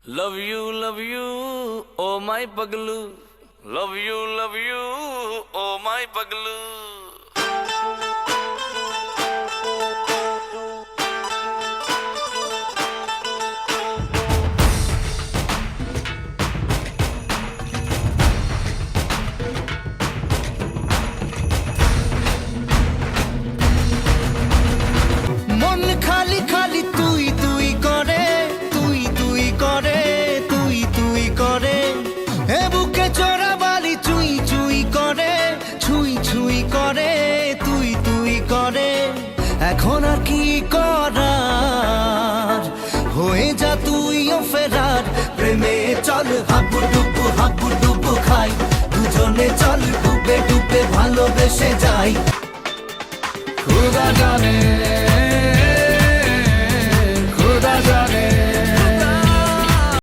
love you, oh my paglu. Love you, oh my paglu. মন খালি খালি তুই তুই করে তুই তুই করে তুই তুই করে এ বুকে চোরা বালি চুই চুই করে ছুঁই ছুঁই করে তুই তুই করে এখন আর কি করার হয়ে যা তুইও ফেরার প্রেমে চল হাবু ডুবু খাই দুজনে চল ডুবে ডুবে ভালোবেসে যাই খুদা জানে